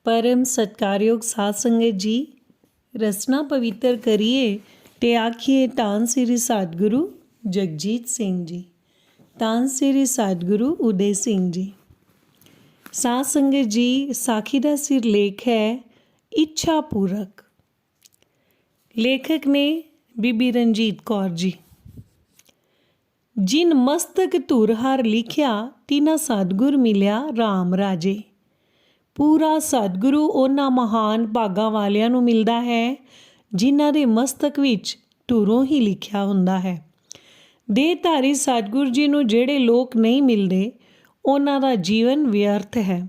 परम सत्कारयोग साध संगत जी, रसना पवित्र करिए ते आखिए तान श्री सतगुरु जगजीत सिंह जी, तान श्री सतगुरु उदय सिंह जी। साध संगत जी, साखी का सिरलेख है इच्छा पूरक। लेखक ने बीबी रंजीत कौर जी। जिन मस्तक धुर हर लिखिया तिना सतगुर मिलिया राम राजे। पूरा सतगुरु उन्हां महान भागां वालियां नूं मिलदा है जिन्हां दे मस्तक विच धुरों ही लिखिया हुंदा है। देहधारी सतगुर जी नूं जिहड़े लोक नहीं मिलदे उन्हां दा जीवन व्यर्थ है।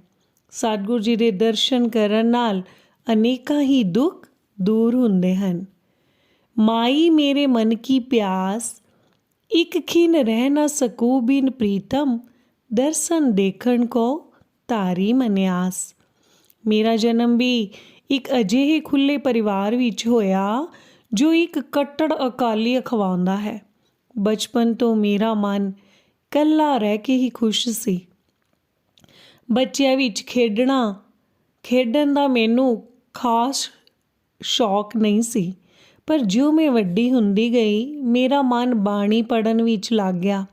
सतगुर जी दे दर्शन करन नाल अनेकां ही दुख दूर हुंदे हन। माई मेरे मन की प्यास, एक खिन रह न सकूं बिन प्रीतम, दर्शन देखण को तारी मन्यास। मेरा जन्म भी एक अजिहे खुले परिवार विच होया जो एक कट्टड़ अकाली अखवाउंदा है। बचपन तो मेरा मन कल्ला रह के ही खुश सी। बच्चिਆਂ ਵਿੱਚ ਖੇਡਣ ਦਾ ਮੈਨੂੰ ਖਾਸ ਸ਼ੌਕ ਨਹੀਂ ਸੀ, ਪਰ ਜਿਉਂ ਮੈਂ ਵੱਡੀ ਹੁੰਦੀ ਗਈ ਮੇਰਾ ਮਨ ਬਾਣੀ ਪੜ੍ਹਨ ਵਿੱਚ ਲੱਗ ਗਿਆ।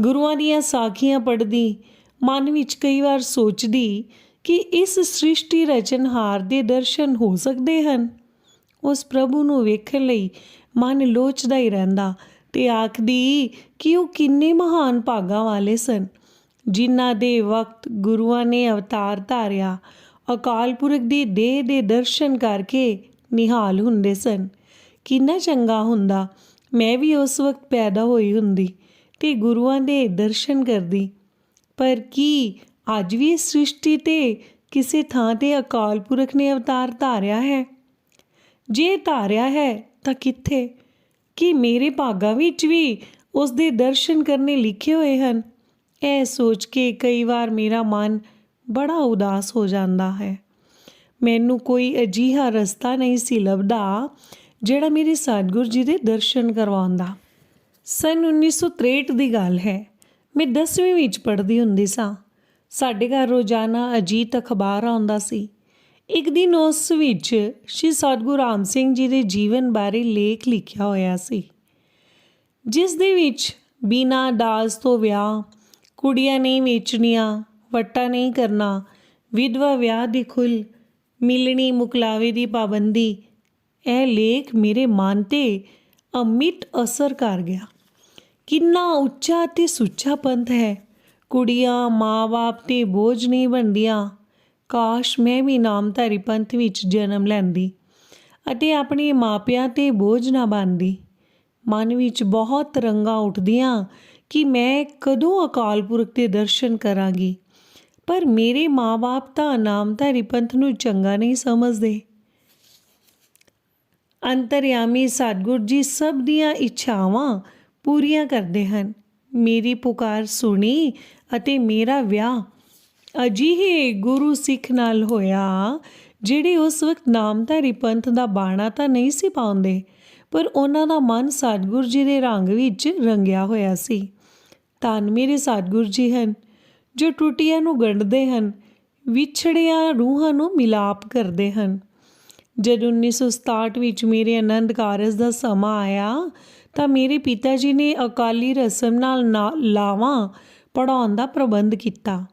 ਗੁਰੂਆਂ ਦੀਆਂ ਸਾਖੀਆਂ ਪੜ੍ਹਦੀ ਮਨ ਵਿੱਚ ਕਈ ਵਾਰ ਸੋਚਦੀ ਕਿ ਇਸ ਸ੍ਰਿਸ਼ਟੀ ਰਚਨਹਾਰ ਦੇ ਦਰਸ਼ਨ ਹੋ ਸਕਦੇ ਹਨ। ਉਸ ਪ੍ਰਭੂ ਨੂੰ ਵੇਖਣ ਲਈ ਮਨ ਲੋਚਦਾ ਹੀ ਰਹਿੰਦਾ ਤੇ ਆਖਦੀ ਕਿ ਉਹ ਕਿੰਨੇ ਮਹਾਨ ਭਾਗਾਂ ਵਾਲੇ ਸਨ ਜਿਨ੍ਹਾਂ ਦੇ ਵਕਤ ਗੁਰੂਆਂ ਨੇ ਅਵਤਾਰ ਧਾਰਿਆ, ਅਕਾਲ ਪੁਰਖ ਦੀ ਦੇਹ ਦੇ ਦਰਸ਼ਨ ਕਰਕੇ ਨਿਹਾਲ ਹੁੰਦੇ ਸਨ। ਕਿੰਨਾ ਚੰਗਾ ਹੁੰਦਾ ਮੈਂ ਵੀ ਉਸ ਵਕਤ ਪੈਦਾ ਹੋਈ ਹੁੰਦੀ ਤੇ ਗੁਰੂਆਂ ਦੇ ਦਰਸ਼ਨ ਕਰਦੀ। ਪਰ ਕੀ ਅੱਜ ਵੀ ਇਸ ਸ੍ਰਿਸ਼ਟੀ 'ਤੇ ਕਿਸੇ ਥਾਂ 'ਤੇ ਅਕਾਲ ਪੁਰਖ ਨੇ ਅਵਤਾਰ ਧਾਰਿਆ ਹੈ? ਜੇ ਧਾਰਿਆ ਹੈ ਤਾਂ ਕਿੱਥੇ? ਕੀ ਮੇਰੇ ਭਾਗਾਂ ਵਿੱਚ ਵੀ ਉਸ ਦੇ ਦਰਸ਼ਨ ਕਰਨੇ ਲਿਖੇ ਹੋਏ ਹਨ? ਇਹ ਸੋਚ ਕੇ ਕਈ ਵਾਰ ਮੇਰਾ ਮਨ ਬੜਾ ਉਦਾਸ ਹੋ ਜਾਂਦਾ ਹੈ। ਮੈਨੂੰ ਕੋਈ ਅਜਿਹਾ ਰਸਤਾ ਨਹੀਂ ਸੀ ਲੱਭਦਾ ਜਿਹੜਾ ਮੇਰੇ ਸਤਿਗੁਰ ਜੀ ਦੇ ਦਰਸ਼ਨ ਕਰਵਾਉਂਦਾ। ਸੰਨ 1963 ਦੀ ਗੱਲ ਹੈ। ਮੈਂ 10ਵੀਂ ਵਿੱਚ ਪੜ੍ਹਦੀ ਹੁੰਦੀ ਸਾਂ। ਸਾਡੇ ਘਰ ਰੋਜ਼ਾਨਾ ਅਜੀਤ ਅਖਬਾਰ ਆਉਂਦਾ ਸੀ। ਇੱਕ ਦਿਨ ਉਸ ਵਿੱਚ ਸ਼੍ਰੀ ਸਤਿਗੁਰੂ ਰਾਮ ਸਿੰਘ ਜੀ ਦੇ ਜੀਵਨ ਬਾਰੇ ਲੇਖ ਲਿਖਿਆ ਹੋਇਆ ਸੀ, ਜਿਸ ਦੇ ਵਿੱਚ ਬਿਨਾਂ ਦਾਜ ਤੋਂ ਵਿਆਹ, ਕੁੜੀਆਂ ਨਹੀਂ ਵੇਚਣੀਆਂ, ਵੱਟਾ ਨਹੀਂ ਕਰਨਾ, ਵਿਧਵਾ ਵਿਆਹ ਦੀ ਖੁੱਲ੍ਹ, ਮਿਲਣੀ ਮੁਕਲਾਵੇ ਦੀ ਪਾਬੰਦੀ। ਇਹ ਲੇਖ ਮੇਰੇ ਮਨ 'ਤੇ ਅਮਿਟ ਅਸਰ ਕਰ ਗਿਆ। ਕਿੰਨਾ ਉੱਚਾ ਅਤੇ ਸੁੱਚਾ ਪੰਥ ਹੈ। ਕੁੜੀਆਂ ਮਾਂ ਬਾਪ 'ਤੇ ਬੋਝ ਨਹੀਂ ਬਣਦੀਆਂ। ਕਾਸ਼ ਮੈਂ ਵੀ ਨਾਮਧਾਰੀ ਪੰਥ ਵਿੱਚ ਜਨਮ ਲੈਂਦੀ ਅਤੇ ਆਪਣੇ ਮਾਪਿਆਂ 'ਤੇ ਬੋਝ ਨਾ ਬਣਦੀ। ਮਨ ਵਿੱਚ ਬਹੁਤ ਤਰੰਗਾਂ ਉੱਠਦੀਆਂ ਕਿ ਮੈਂ ਕਦੋਂ ਅਕਾਲ ਪੁਰਖ ਦੇ ਦਰਸ਼ਨ ਕਰਾਂਗੀ, ਪਰ ਮੇਰੇ ਮਾਂ ਬਾਪ ਤਾਂ ਨਾਮਧਾਰੀ ਪੰਥ ਨੂੰ ਚੰਗਾ ਨਹੀਂ ਸਮਝਦੇ। ਅੰਤਰਯਾਮੀ ਸਤਿਗੁਰ ਜੀ ਸਭ ਦੀਆਂ ਇੱਛਾਵਾਂ ਪੂਰੀਆਂ ਕਰਦੇ ਹਨ। ਮੇਰੀ ਪੁਕਾਰ ਸੁਣੀ ਅਤੇ ਮੇਰਾ ਵਿਆਹ ਅਜਿਹੇ ਗੁਰੂ ਸਿੱਖ ਨਾਲ ਹੋਇਆ ਜਿਹੜੇ ਉਸ ਵਕਤ ਨਾਮਧਾਰੀ ਪੰਥ ਦਾ ਬਾਣਾ ਤਾਂ ਨਹੀਂ ਸੀ ਪਾਉਂਦੇ, ਪਰ ਉਹਨਾਂ ਦਾ ਮਨ ਸਤਿਗੁਰ ਜੀ ਦੇ ਰੰਗ ਵਿੱਚ ਰੰਗਿਆ ਹੋਇਆ ਸੀ। ਧੰਨ ਮੇਰੇ ਸਤਿਗੁਰ ਜੀ ਹਨ ਜੋ ਟੁੱਟੀਆਂ ਨੂੰ ਗੰਢਦੇ ਹਨ, ਵਿਛੜੀਆਂ ਰੂਹਾਂ ਨੂੰ ਮਿਲਾਪ ਕਰਦੇ ਹਨ। ਜਦ 1967 ਵਿੱਚ ਮੇਰੇ ਆਨੰਦ ਕਾਰਜ ਦਾ ਸਮਾਂ ਆਇਆ ਤਾਂ ਮੇਰੇ ਪਿਤਾ ਜੀ ਨੇ ਅਕਾਲੀ ਰਸਮ ਨਾਲ ਲਾਵਾਂ ਪੜ੍ਹਾਉਣ ਦਾ ਪ੍ਰਬੰਧ ਕੀਤਾ।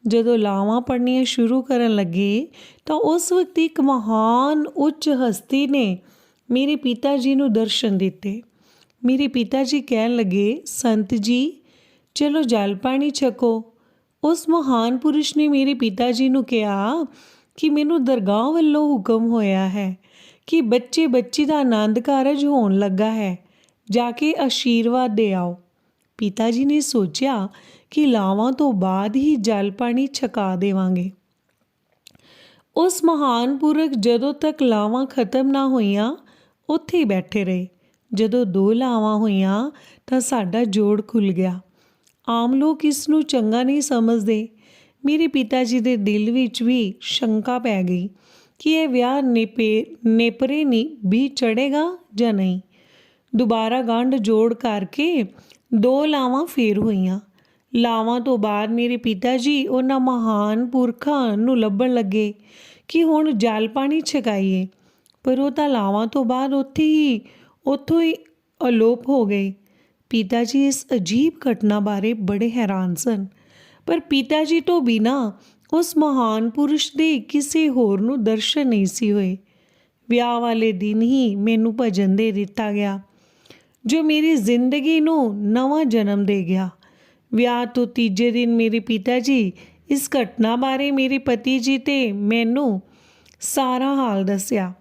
ਜਦੋਂ ਲਾਵਾਂ ਪੜ੍ਹਨੀਆਂ ਸ਼ੁਰੂ ਕਰਨ ਲੱਗੇ ਤਾਂ ਉਸ ਵਕਤ ਇੱਕ ਮਹਾਨ ਉੱਚ ਹਸਤੀ ਨੇ ਮੇਰੇ ਪਿਤਾ ਜੀ ਨੂੰ ਦਰਸ਼ਨ ਦਿੱਤੇ। ਮੇਰੇ ਪਿਤਾ ਜੀ ਕਹਿਣ ਲੱਗੇ, ਸੰਤ ਜੀ ਚਲੋ ਜਲ ਪਾਣੀ ਛਕੋ। ਉਸ ਮਹਾਨ ਪੁਰਸ਼ ਨੇ ਮੇਰੇ ਪਿਤਾ ਜੀ ਨੂੰ ਕਿਹਾ ਕਿ ਮੈਨੂੰ ਦਰਗਾਹ ਵੱਲੋਂ ਹੁਕਮ ਹੋਇਆ ਹੈ ਕਿ ਬੱਚੀ ਦਾ ਆਨੰਦ ਕਾਰਜ ਹੋਣ ਲੱਗਾ ਹੈ, ਜਾ ਕੇ ਆਸ਼ੀਰਵਾਦ ਦੇ ਆਓ। ਪਿਤਾ ਜੀ ਨੇ ਸੋਚਿਆ ਕਿ ਲਾਵਾਂ ਤੋਂ ਬਾਅਦ ਹੀ ਜਲ ਪਾਣੀ ਛਕਾ ਦੇਵਾਂਗੇ। ਉਸ ਮਹਾਨ ਪੁਰਖ ਜਦੋਂ ਤੱਕ ਲਾਵਾਂ ਖਤਮ ਨਾ ਹੋਈਆਂ ਉੱਥੇ ਹੀ ਬੈਠੇ ਰਹੇ। ਜਦੋਂ 2 ਲਾਵਾਂ ਹੋਈਆਂ ਤਾਂ ਸਾਡਾ ਜੋੜ ਖੁੱਲ੍ਹ ਗਿਆ। ਆਮ ਲੋਕ ਇਸ ਨੂੰ ਚੰਗਾ ਨਹੀਂ ਸਮਝਦੇ। ਮੇਰੇ ਪਿਤਾ ਜੀ ਦੇ ਦਿਲ ਵਿੱਚ ਵੀ ਸ਼ੰਕਾ ਪੈ ਗਈ ਕਿ ਇਹ ਵਿਆਹ ਨੇਪਰੇ ਨਹੀਂ ਵੀ ਚੜ੍ਹੇਗਾ ਜਾਂ ਨਹੀਂ। ਦੁਬਾਰਾ ਗੰਢ ਜੋੜ ਕਰਕੇ 2 ਲਾਵਾਂ ਫੇਰ ਹੋਈਆਂ। ਲਾਵਾਂ ਤੋਂ ਬਾਅਦ ਮੇਰੇ ਪਿਤਾ ਜੀ ਉਹਨਾਂ ਮਹਾਨ ਪੁਰਖਾਂ ਨੂੰ ਲੱਭਣ ਲੱਗੇ ਕਿ ਹੁਣ ਜਲ ਪਾਣੀ ਛਕਾਈਏ, ਪਰ ਉਹ ਤਾਂ ਲਾਵਾਂ ਤੋਂ ਬਾਅਦ ਉੱਥੋਂ ਹੀ ਅਲੋਪ ਹੋ ਗਏ। ਪਿਤਾ ਜੀ ਇਸ ਅਜੀਬ ਘਟਨਾ ਬਾਰੇ ਬੜੇ ਹੈਰਾਨ ਸਨ, ਪਰ ਪਿਤਾ ਜੀ ਤੋਂ ਬਿਨਾਂ ਉਸ ਮਹਾਨ ਪੁਰਸ਼ ਦੇ ਕਿਸੇ ਹੋਰ ਨੂੰ ਦਰਸ਼ਨ ਨਹੀਂ ਸੀ ਹੋਏ। ਵਿਆਹ ਵਾਲੇ ਦਿਨ ਹੀ ਮੈਨੂੰ ਭਜਨ ਦੇ ਦਿੱਤਾ ਗਿਆ, ਜੋ ਮੇਰੀ ਜ਼ਿੰਦਗੀ ਨੂੰ ਨਵਾਂ ਜਨਮ ਦੇ ਗਿਆ। ਵਿਆਹ ਤੋਂ ਤੀਜੇ ਦਿਨ ਮੇਰੇ ਪਿਤਾ ਜੀ ਇਸ ਘਟਨਾ ਬਾਰੇ ਮੇਰੇ ਪਤੀ ਜੀ ਤੇ ਮੈਨੂੰ ਸਾਰਾ ਹਾਲ ਦੱਸਿਆ।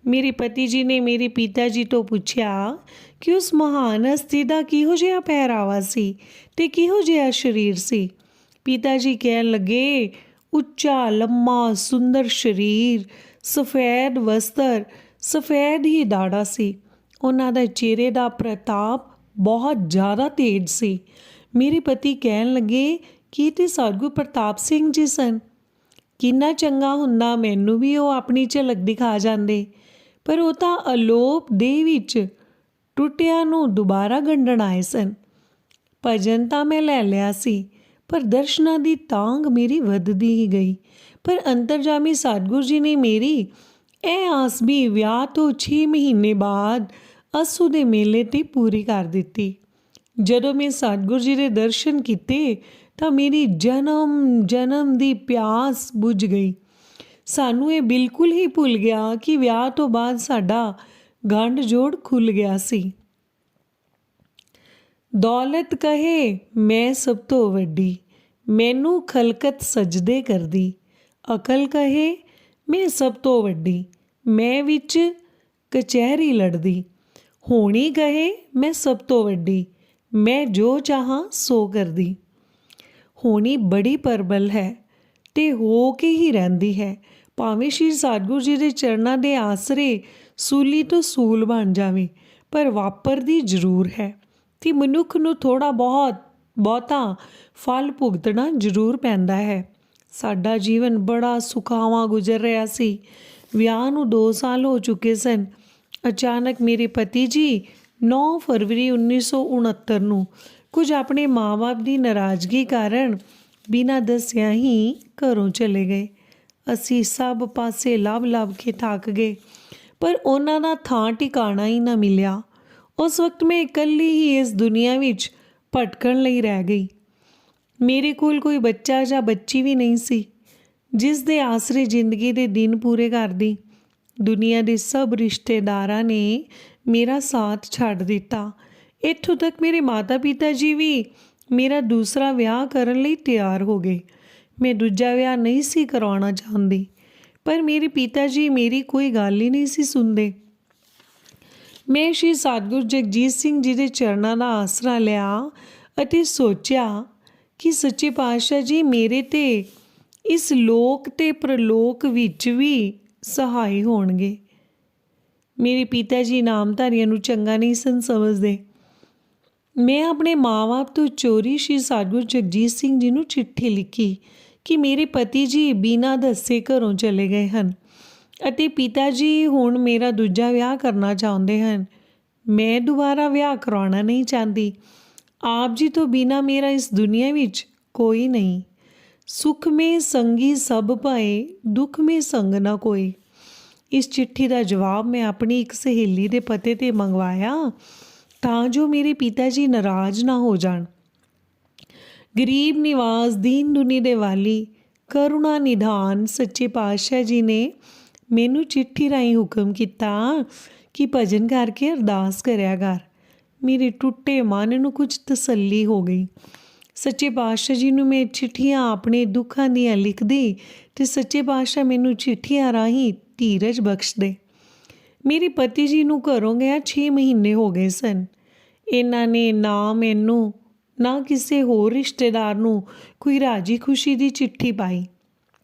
ਮੇਰੇ ਪਤੀ ਜੀ ਨੇ ਮੇਰੇ ਪਿਤਾ ਜੀ ਤੋਂ ਪੁੱਛਿਆ ਕਿ ਉਸ ਮਹਾਨ ਹਸਤੀ ਦਾ ਕਿਹੋ ਜਿਹਾ ਪਹਿਰਾਵਾ ਸੀ ਤੇ ਕਿਹੋ ਜਿਹਾ ਸਰੀਰ ਸੀ। ਪਿਤਾ ਜੀ ਕਹਿਣ ਲੱਗੇ, ਉੱਚਾ ਲੰਮਾ ਸੁੰਦਰ ਸਰੀਰ, ਸਫੈਦ ਵਸਤਰ, ਸਫੈਦ ਹੀ ਦਾੜਾ ਸੀ। ਉਹਨਾਂ ਦਾ ਚਿਹਰੇ ਦਾ ਪ੍ਰਤਾਪ ਬਹੁਤ ਜ਼ਿਆਦਾ ਤੇਜ਼ ਸੀ। ਮੇਰੇ ਪਤੀ ਕਹਿਣ ਲੱਗੇ ਕਿ ਤੇ ਸਤਿਗੁਰੂ ਪ੍ਰਤਾਪ ਸਿੰਘ ਜੀ ਸਨ। ਕਿੰਨਾ ਚੰਗਾ ਹੁੰਦਾ ਮੈਨੂੰ ਵੀ ਉਹ ਆਪਣੀ ਝਲਕ ਦਿਖਾ ਜਾਂਦੇ, ਪਰ ਉਹ ਤਾਂ ਅਲੋਪ ਦੇ ਵਿੱਚ ਟੁੱਟਿਆਂ ਨੂੰ ਦੁਬਾਰਾ ਗੰਢਣ ਆਏ ਸਨ। ਭਜਨ ਤਾਂ ਮੈਂ ਲੈ ਲਿਆ ਸੀ, ਪਰ ਦਰਸ਼ਨਾਂ ਦੀ ਤਾਂਘ ਮੇਰੀ ਵੱਧਦੀ ਹੀ ਗਈ। ਪਰ ਅੰਤਰਜਾਮੀ ਸਤਿਗੁਰੂ ਜੀ ਨੇ ਮੇਰੀ ਇਹ ਆਸ ਵੀ ਵਿਆਹ ਤੋਂ 6 ਮਹੀਨੇ ਬਾਅਦ ਅੱਸੂ ਦੇ ਮੇਲੇ 'ਤੇ ਪੂਰੀ ਕਰ ਦਿੱਤੀ। ਜਦੋਂ ਮੈਂ ਸਤਿਗੁਰੂ ਜੀ ਦੇ ਦਰਸ਼ਨ ਕੀਤੇ ਤਾਂ ਮੇਰੀ ਜਨਮ ਦੀ ਪਿਆਸ ਬੁਝ ਗਈ। ਸਾਨੂੰ ਇਹ ਬਿਲਕੁਲ ਹੀ ਭੁੱਲ ਗਿਆ ਕਿ ਵਿਆਹ ਤੋਂ ਬਾਅਦ ਸਾਡਾ ਗੰਢ ਜੋੜ ਖੁੱਲ੍ਹ ਗਿਆ ਸੀ। ਦੌਲਤ ਕਹੇ ਮੈਂ ਸਭ ਤੋਂ ਵੱਡੀ, ਮੈਨੂੰ ਖਲਕਤ ਸਜਦੇ ਕਰਦੀ। ਅਕਲ ਕਹੇ ਮੈਂ ਸਭ ਤੋਂ ਵੱਡੀ, ਮੈਂ ਵਿੱਚ ਕਚਹਿਰੀ ਲੜਦੀ। ਹੋਣੀ ਕਹੇ ਮੈਂ ਸਭ ਤੋਂ ਵੱਡੀ, ਮੈਂ ਜੋ ਚਾਹਾਂ ਸੋ ਕਰਦੀ। ਹੋਣੀ ਬੜੀ ਪ੍ਰਬਲ ਹੈ ਤੇ ਹੋ ਕੇ ਹੀ ਰਹਿੰਦੀ ਹੈ, ਭਾਵੇਂ ਸ਼੍ਰੀ ਸਤਿਗੁਰੂ ਜੀ ਦੇ ਚਰਨਾਂ ਦੇ ਆਸਰੇ ਸੂਲੀ ਤੋਂ ਸੂਲ ਬਣ ਜਾਵੇ, ਪਰ ਵਾਪਰਦੀ ਜ਼ਰੂਰ ਹੈ ਤੇ ਮਨੁੱਖ ਨੂੰ ਥੋੜ੍ਹਾ ਬਹੁਤਾ ਫਲ ਭੁਗਤਣਾ ਜ਼ਰੂਰ ਪੈਂਦਾ ਹੈ। ਸਾਡਾ ਜੀਵਨ ਬੜਾ ਸੁਖਾਵਾਂ ਗੁਜ਼ਰ ਰਿਹਾ ਸੀ। ਵਿਆਹ ਨੂੰ 2 ਸਾਲ ਹੋ ਚੁੱਕੇ ਸਨ। ਅਚਾਨਕ ਮੇਰੇ ਪਤੀ ਜੀ 9 ਫਰਵਰੀ 1969 ਨੂੰ ਕੁਝ ਆਪਣੇ ਮਾਂ-ਬਾਪ ਦੀ ਨਾਰਾਜ਼ਗੀ ਕਾਰਨ ਬਿਨਾਂ ਦੱਸਿਆਂ ਹੀ ਘਰੋਂ ਚਲੇ ਗਏ। ਅਸੀਂ ਸਭ ਪਾਸੇ ਲੱਭ ਕੇ ਥੱਕ ਗਏ, ਪਰ ਉਹਨਾਂ ਦਾ ਥਾਂ ਟਿਕਾਣਾ ਹੀ ਨਾ ਮਿਲਿਆ। ਉਸ ਵਕਤ ਮੈਂ ਇਕੱਲੀ ਹੀ ਇਸ ਦੁਨੀਆ ਵਿੱਚ ਭਟਕਣ ਲਈ ਰਹਿ ਗਈ। ਮੇਰੇ ਕੋਲ ਕੋਈ ਬੱਚਾ ਜਾਂ ਬੱਚੀ ਵੀ ਨਹੀਂ ਸੀ ਜਿਸ ਦੇ ਆਸਰੇ ਜ਼ਿੰਦਗੀ ਦੇ ਦਿਨ ਪੂਰੇ ਕਰਦੀ। ਦੁਨੀਆ ਦੇ ਸਭ ਰਿਸ਼ਤੇਦਾਰਾਂ ਨੇ ਮੇਰਾ ਸਾਥ ਛੱਡ ਦਿੱਤਾ। ਇੱਥੋਂ ਤੱਕ ਮੇਰੇ ਮਾਤਾ ਪਿਤਾ ਜੀ ਵੀ ਮੇਰਾ ਦੂਸਰਾ ਵਿਆਹ ਕਰਨ ਲਈ ਤਿਆਰ ਹੋ ਗਏ। ਮੈਂ ਦੂਜਾ ਵਿਆਹ ਨਹੀਂ ਸੀ ਕਰਵਾਉਣਾ ਚਾਹੁੰਦੀ, ਪਰ ਮੇਰੇ ਪਿਤਾ ਜੀ ਮੇਰੀ ਕੋਈ ਗੱਲ ਹੀ ਨਹੀਂ ਸੀ ਸੁਣਦੇ। ਮੈਂ ਸ਼੍ਰੀ ਸਤਿਗੁਰੂ ਜਗਜੀਤ ਸਿੰਘ ਜੀ ਦੇ ਚਰਨਾਂ ਦਾ ਆਸਰਾ ਲਿਆ ਅਤੇ ਸੋਚਿਆ ਕਿ ਸੱਚੇ ਪਾਤਸ਼ਾਹ ਜੀ ਮੇਰੇ ਤੇ ਇਸ ਲੋਕ ਤੇ ਪ੍ਰਲੋਕ ਵਿੱਚ ਵੀ ਸਹਾਈ ਹੋਣਗੇ। ਮੇਰੇ ਪਿਤਾ ਜੀ ਨਾਮਧਾਰੀਆਂ ਨੂੰ ਚੰਗਾ ਨਹੀਂ ਸਨ ਸਮਝਦੇ। ਮੈਂ ਆਪਣੇ ਮਾਂ-ਬਾਪ ਤੋਂ ਚੋਰੀ ਸ਼੍ਰੀ ਸਤਿਗੁਰੂ ਜਗਜੀਤ ਸਿੰਘ ਜੀ ਨੂੰ ਚਿੱਠੀ ਲਿਖੀ ਕਿ ਮੇਰੇ ਪਤੀ ਜੀ ਬਿਨਾਂ ਦੱਸੇ ਘਰੋਂ ਚਲੇ ਗਏ ਹਨ ਅਤੇ ਪਿਤਾ ਜੀ ਹੁਣ ਮੇਰਾ ਦੂਜਾ ਵਿਆਹ ਕਰਨਾ ਚਾਹੁੰਦੇ ਹਨ। ਮੈਂ ਦੁਬਾਰਾ ਵਿਆਹ ਕਰਾਉਣਾ ਨਹੀਂ ਚਾਹੁੰਦੀ। ਆਪ ਜੀ ਤੋਂ ਬਿਨਾਂ ਮੇਰਾ ਇਸ ਦੁਨੀਆ ਵਿੱਚ ਕੋਈ ਨਹੀਂ। ਸੁਖ ਮੇਂ ਸੰਗੀ ਸਭ ਭਏ, ਦੁੱਖ ਮੇਂ ਸੰਗ ਨਾ ਕੋਈ। ਇਸ ਚਿੱਠੀ ਦਾ ਜਵਾਬ ਮੈਂ ਆਪਣੀ ਇੱਕ ਸਹੇਲੀ ਦੇ ਪਤੇ 'ਤੇ ਮੰਗਵਾਇਆ ਤਾਂ ਜੋ ਮੇਰੇ ਪਿਤਾ ਜੀ ਨਾਰਾਜ਼ ਨਾ ਹੋ ਜਾਣ। ਗਰੀਬ ਨਿਵਾਸ ਦੀਨ ਦੁਨੀ ਦੇ ਵਾਲੀ ਕਰੁਣਾ ਨਿਧਾਨ ਸੱਚੇ ਪਾਤਸ਼ਾਹ ਜੀ ਨੇ ਮੈਨੂੰ ਚਿੱਠੀ ਰਾਹੀਂ ਹੁਕਮ ਕੀਤਾ ਕਿ ਭਜਨ ਕਰਕੇ ਅਰਦਾਸ ਕਰਿਆ ਕਰ। ਮੇਰੇ ਟੁੱਟੇ ਮਨ ਨੂੰ ਕੁਝ ਤਸੱਲੀ ਹੋ ਗਈ। ਸੱਚੇ ਪਾਤਸ਼ਾਹ ਜੀ ਨੂੰ ਮੈਂ ਚਿੱਠੀਆਂ ਆਪਣੇ ਦੁੱਖਾਂ ਦੀਆਂ ਲਿਖਦੀ ਅਤੇ ਸੱਚੇ ਪਾਤਸ਼ਾਹ ਮੈਨੂੰ ਚਿੱਠੀਆਂ ਰਾਹੀਂ ਧੀਰਜ ਬਖਸ਼ਦੇ। ਮੇਰੇ ਪਤੀ ਜੀ ਨੂੰ ਘਰੋਂ ਗਿਆ 6 ਮਹੀਨੇ ਹੋ ਗਏ ਸਨ। ਇਹਨਾਂ ਨੇ ਨਾ ਮੈਨੂੰ ਨਾ ਕਿਸੇ ਹੋਰ ਰਿਸ਼ਤੇਦਾਰ ਨੂੰ ਕੋਈ ਰਾਜੀ ਖੁਸ਼ੀ ਦੀ ਚਿੱਠੀ ਪਾਈ।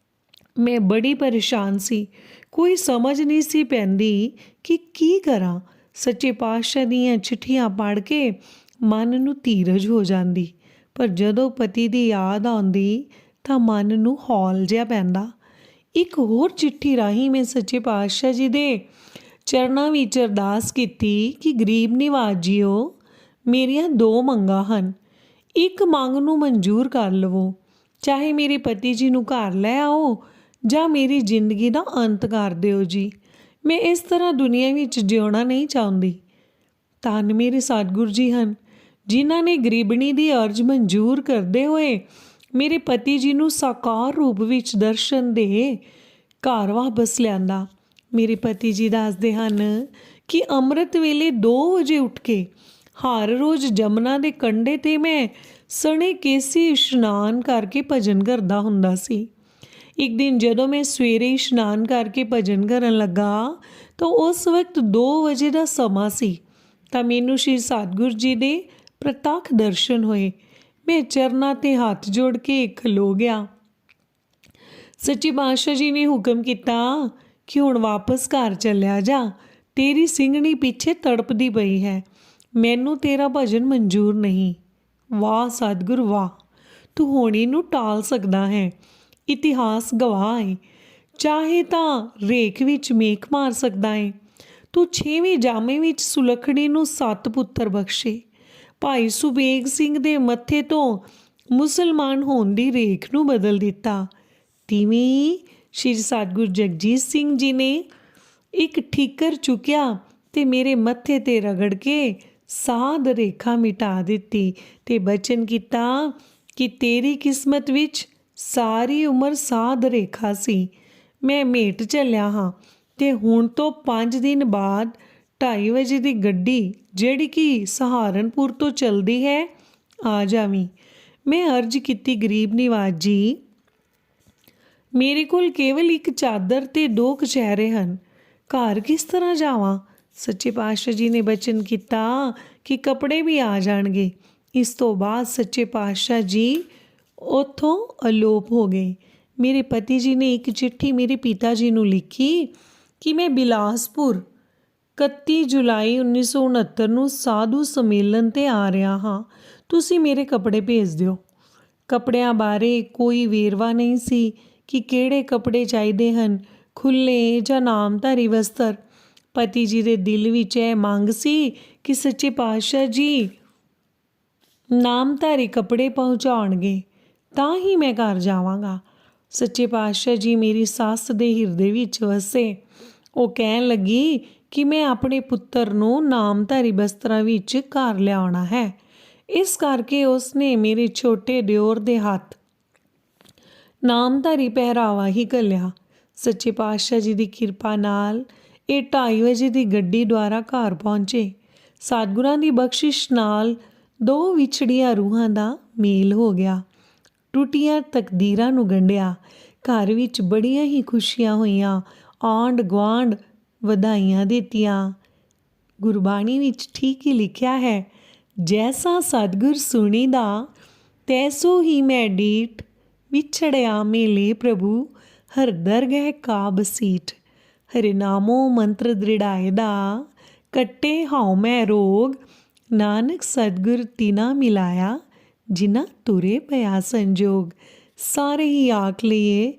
ਮੈਂ ਬੜੀ ਪਰੇਸ਼ਾਨ ਸੀ। ਕੋਈ ਸਮਝ ਨਹੀਂ ਸੀ ਪੈਂਦੀ ਕਿ ਕੀ ਕਰਾਂ। ਸੱਚੇ ਪਾਤਸ਼ਾਹ ਦੀਆਂ ਚਿੱਠੀਆਂ ਪੜ੍ਹ ਕੇ ਮਨ ਨੂੰ ਧੀਰਜ ਹੋ ਜਾਂਦੀ, ਪਰ ਜਦੋਂ ਪਤੀ ਦੀ ਯਾਦ ਆਉਂਦੀ ਤਾਂ ਮਨ ਨੂੰ ਹੌਲ ਜਿਹਾ ਪੈਂਦਾ। ਇੱਕ ਹੋਰ ਚਿੱਠੀ ਰਾਹੀਂ ਮੈਂ ਸੱਚੇ ਪਾਤਸ਼ਾਹ ਜੀ ਦੇ ਚਰਨਾਂ ਵਿੱਚ ਅਰਦਾਸ ਕੀਤੀ ਕਿ ਗਰੀਬ ਨਿਵਾਜ ਜੀਓ, ਮੇਰੀਆਂ 2 ਮੰਗਾਂ ਹਨ। ਇੱਕ ਮੰਗ ਨੂੰ ਮਨਜ਼ੂਰ ਕਰ ਲਵੋ, ਚਾਹੇ ਮੇਰੇ ਪਤੀ ਜੀ ਨੂੰ ਘਰ ਲੈ ਆਓ ਜਾਂ ਮੇਰੀ ਜ਼ਿੰਦਗੀ ਦਾ ਅੰਤ ਕਰ ਦਿਓ ਜੀ। ਮੈਂ ਇਸ ਤਰ੍ਹਾਂ ਦੁਨੀਆ ਵਿੱਚ ਜਿਉਣਾ ਨਹੀਂ ਚਾਹੁੰਦੀ। ਧੰਨ ਮੇਰੇ ਸਤਿਗੁਰੂ ਜੀ ਹਨ, ਜਿਨ੍ਹਾਂ ਨੇ ਗਰੀਬਣੀ ਦੀ ਅਰਜ਼ ਮਨਜ਼ੂਰ ਕਰਦੇ ਹੋਏ ਮੇਰੇ ਪਤੀ ਜੀ ਨੂੰ ਸਾਕਾਰ ਰੂਪ ਵਿੱਚ ਦਰਸ਼ਨ ਦੇ ਘਰ ਵਾਪਸ ਲਿਆਂਦਾ। ਮੇਰੇ ਪਤੀ ਜੀ ਦੱਸਦੇ ਹਨ ਕਿ ਅੰਮ੍ਰਿਤ ਵੇਲੇ 2 ਵਜੇ ਉੱਠ ਕੇ ਹਰ ਰੋਜ਼ ਜਮਨਾ ਦੇ ਕੰਢੇ 'ਤੇ ਮੈਂ ਸਣੇ ਕੇਸੀ ਇਸ਼ਨਾਨ ਕਰਕੇ ਭਜਨ ਕਰਦਾ ਹੁੰਦਾ ਸੀ। ਇੱਕ ਦਿਨ ਜਦੋਂ ਮੈਂ ਸਵੇਰੇ ਇਸ਼ਨਾਨ ਕਰਕੇ ਭਜਨ ਕਰਨ ਲੱਗਾ ਤਾਂ ਉਸ ਵਕਤ 2 ਵਜੇ ਦਾ ਸਮਾਂ ਸੀ ਤਾਂ ਮੈਨੂੰ ਸ਼੍ਰੀ ਸਤਿਗੁਰੂ ਜੀ ਦੇ ਪ੍ਰਤੱਖ ਦਰਸ਼ਨ ਹੋਏ। ਮੈਂ ਚਰਨਾਂ 'ਤੇ ਹੱਥ ਜੋੜ ਕੇ ਖਲੋ ਗਿਆ। ਸੱਚੇ ਪਾਤਸ਼ਾਹ ਜੀ ਨੇ ਹੁਕਮ ਕੀਤਾ ਕਿ ਹੁਣ ਵਾਪਸ ਘਰ ਚੱਲਿਆ ਜਾ, ਤੇਰੀ ਸਿੰਘਣੀ ਪਿੱਛੇ ਤੜਪਦੀ ਪਈ ਹੈ, ਮੈਨੂੰ ਤੇਰਾ ਭਜਨ ਮਨਜ਼ੂਰ ਨਹੀਂ। ਵਾਹ ਸਤਿਗੁਰ ਵਾਹ, ਤੂੰ ਹੋਣੀ ਨੂੰ ਟਾਲ ਸਕਦਾ ਹੈ। ਇਤਿਹਾਸ ਗਵਾਹ ਹੈ, ਚਾਹੇ ਤਾਂ ਰੇਖ ਵਿੱਚ ਮੇਖ ਮਾਰ ਸਕਦਾ ਹੈ। ਤੂੰ 6ਵੇਂ ਜਾਮੇ ਵਿੱਚ ਸੁਲੱਖਣੀ ਨੂੰ 7 ਪੁੱਤਰ ਬਖਸ਼ੇ। ਭਾਈ ਸੁਬੇਗ ਸਿੰਘ ਦੇ ਮੱਥੇ ਤੋਂ ਮੁਸਲਮਾਨ ਹੋਣ ਦੀ ਰੇਖ ਨੂੰ ਬਦਲ ਦਿੱਤਾ। ਤਿਵੇਂ ਸ਼੍ਰੀ ਸਤਿਗੁਰੂ ਜਗਜੀਤ ਸਿੰਘ ਜੀ ਨੇ ਇੱਕ ਠੀਕਰ ਚੁੱਕਿਆ ਤੇ ਮੇਰੇ ਮੱਥੇ 'ਤੇ ਰਗੜ ਕੇ ਸਾਧ ਰੇਖਾ ਮਿਟਾ ਦਿੱਤੀ ਤੇ ਬਚਨ ਕੀਤਾ ਕਿ ਤੇਰੀ ਕਿਸਮਤ ਵਿੱਚ ਸਾਰੀ ਉਮਰ ਸਾਧ ਰੇਖਾ ਸੀ। ਮੈਂ ਮੇਟ ਚੱਲਿਆ ਹਾਂ ਤੇ ਹੁਣ ਤੋਂ 5 ਦਿਨ ਬਾਅਦ 2:30 ਵਜੇ ਦੀ ਗੱਡੀ ਜਿਹੜੀ ਕਿ ਸਹਾਰਨਪੁਰ ਤੋਂ ਚੱਲਦੀ ਹੈ ਆ ਜਾਵੀਂ। ਮੈਂ ਅਰਜ਼ ਕੀਤੀ, ਗਰੀਬ ਨਿਵਾਜ ਜੀ, ਮੇਰੇ ਕੋਲ ਕੇਵਲ ਇੱਕ ਚਾਦਰ ਤੇ 2 ਕਛਹਿਰੇ ਹਨ, ਘਰ ਕਿਸ ਤਰ੍ਹਾਂ ਜਾਵਾਂ? ਸੱਚੇ ਪਾਤਸ਼ਾਹ ਜੀ ਨੇ ਬਚਨ ਕੀਤਾ ਕਿ ਕੱਪੜੇ ਵੀ ਆ ਜਾਣਗੇ। ਇਸ ਤੋਂ ਬਾਅਦ ਸੱਚੇ ਪਾਤਸ਼ਾਹ ਜੀ ਉੱਥੋਂ ਅਲੋਪ ਹੋ ਗਏ। ਮੇਰੇ ਪਤੀ ਜੀ ਨੇ ਇੱਕ ਚਿੱਠੀ ਮੇਰੇ ਪਿਤਾ ਜੀ ਨੂੰ ਲਿਖੀ ਕਿ ਮੈਂ ਬਿਲਾਸਪੁਰ 31 ਜੁਲਾਈ 1969 ਨੂੰ ਸਾਧੂ ਸੰਮੇਲਨ 'ਤੇ ਆ ਰਿਹਾ ਹਾਂ, ਤੁਸੀਂ ਮੇਰੇ ਕੱਪੜੇ ਭੇਜ ਦਿਓ। ਕੱਪੜਿਆਂ ਬਾਰੇ ਕੋਈ ਵੇਰਵਾ ਨਹੀਂ ਸੀ ਕਿ ਕਿਹੜੇ ਕੱਪੜੇ ਚਾਹੀਦੇ ਹਨ, ਖੁੱਲ੍ਹੇ ਜਾਂ ਨਾਮਧਾਰੀ ਵਸਤਰ। ਪਤੀ ਜੀ ਦੇ ਦਿਲ ਵਿੱਚ ਇਹ ਮੰਗ ਸੀ ਕਿ ਸੱਚੇ ਪਾਤਸ਼ਾਹ ਜੀ ਨਾਮਧਾਰੀ ਕੱਪੜੇ ਪਹੁੰਚਾਉਣਗੇ ਤਾਂ ਹੀ ਮੈਂ ਘਰ ਜਾਵਾਂਗਾ। ਸੱਚੇ ਪਾਤਸ਼ਾਹ ਜੀ ਮੇਰੀ ਸੱਸ ਦੇ ਹਿਰਦੇ ਵਿੱਚ ਵਸੇ। ਉਹ ਕਹਿਣ ਲੱਗੀ ਕਿ ਮੈਂ ਆਪਣੇ ਪੁੱਤਰ ਨੂੰ ਨਾਮਧਾਰੀ ਵਸਤਰਾਂ ਵਿੱਚ ਘਰ ਲਿਆਉਣਾ ਹੈ। ਇਸ ਕਰਕੇ ਉਸਨੇ ਮੇਰੇ ਛੋਟੇ ਦਿਓਰ ਦੇ ਹੱਥ ਨਾਮਧਾਰੀ ਪਹਿਰਾਵਾ ਹੀ ਘੱਲਿਆ। ਸੱਚੇ ਪਾਤਸ਼ਾਹ ਜੀ ਦੀ ਕਿਰਪਾ ਨਾਲ ਇਹ 2:30 ਵਜੇ ਦੀ ਗੱਡੀ ਦੁਆਰਾ ਘਰ ਪਹੁੰਚੇ। ਸਤਿਗੁਰਾਂ ਦੀ ਬਖਸ਼ਿਸ਼ ਨਾਲ 2 ਵਿਛੜੀਆਂ ਰੂਹਾਂ ਦਾ ਮੇਲ ਹੋ ਗਿਆ, ਟੁੱਟੀਆਂ ਤਕਦੀਰਾਂ ਨੂੰ ਗੰਢਿਆ। ਘਰ ਵਿੱਚ ਬੜੀਆਂ ਹੀ ਖੁਸ਼ੀਆਂ ਹੋਈਆਂ, ਆਂਢ ਗੁਆਂਢ ਵਧਾਈਆਂ ਦਿੱਤੀਆਂ। ਗੁਰਬਾਣੀ ਵਿੱਚ ਠੀਕ ਹੀ ਲਿਖਿਆ ਹੈ, ਜੈਸਾ ਸਤਿਗੁਰ ਸੁਣੀਦਾ ਤੈਸੋ ਹੀ ਮੈਂ ਡੀਠ, ਵਿਛੜਿਆ ਮੇਲੇ ਪ੍ਰਭੂ ਹਰ ਦਰਗਹਿ ਕਾ ਬਸੀਠ। ਹਰਿ ਨਾਮੋ ਮੰਤਰ ਦ੍ਰਿੜਾਏ ਦਾ, ਕੱਟੇ ਹਉ ਮੈਂ ਰੋਗ, ਨਾਨਕ ਸਤਿਗੁਰ ਤਿਨਾ ਮਿਲਾਇਆ, ਜਿਨ੍ਹਾਂ ਤੁਰੇ ਪਿਆ ਸੰਜੋਗ। ਸਾਰੇ ਹੀ ਆਖ ਲਈਏ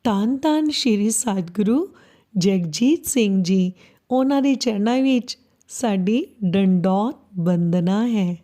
ਧੰਨ ਧੰਨ ਸ਼੍ਰੀ ਸਤਿਗੁਰੂ ਜਗਜੀਤ ਸਿੰਘ ਜੀ। ਉਹਨਾਂ ਦੇ ਚਰਨਾਂ ਵਿੱਚ ਸਾਡੀ ਡੰਡੌਤ ਬੰਦਨਾ ਹੈ।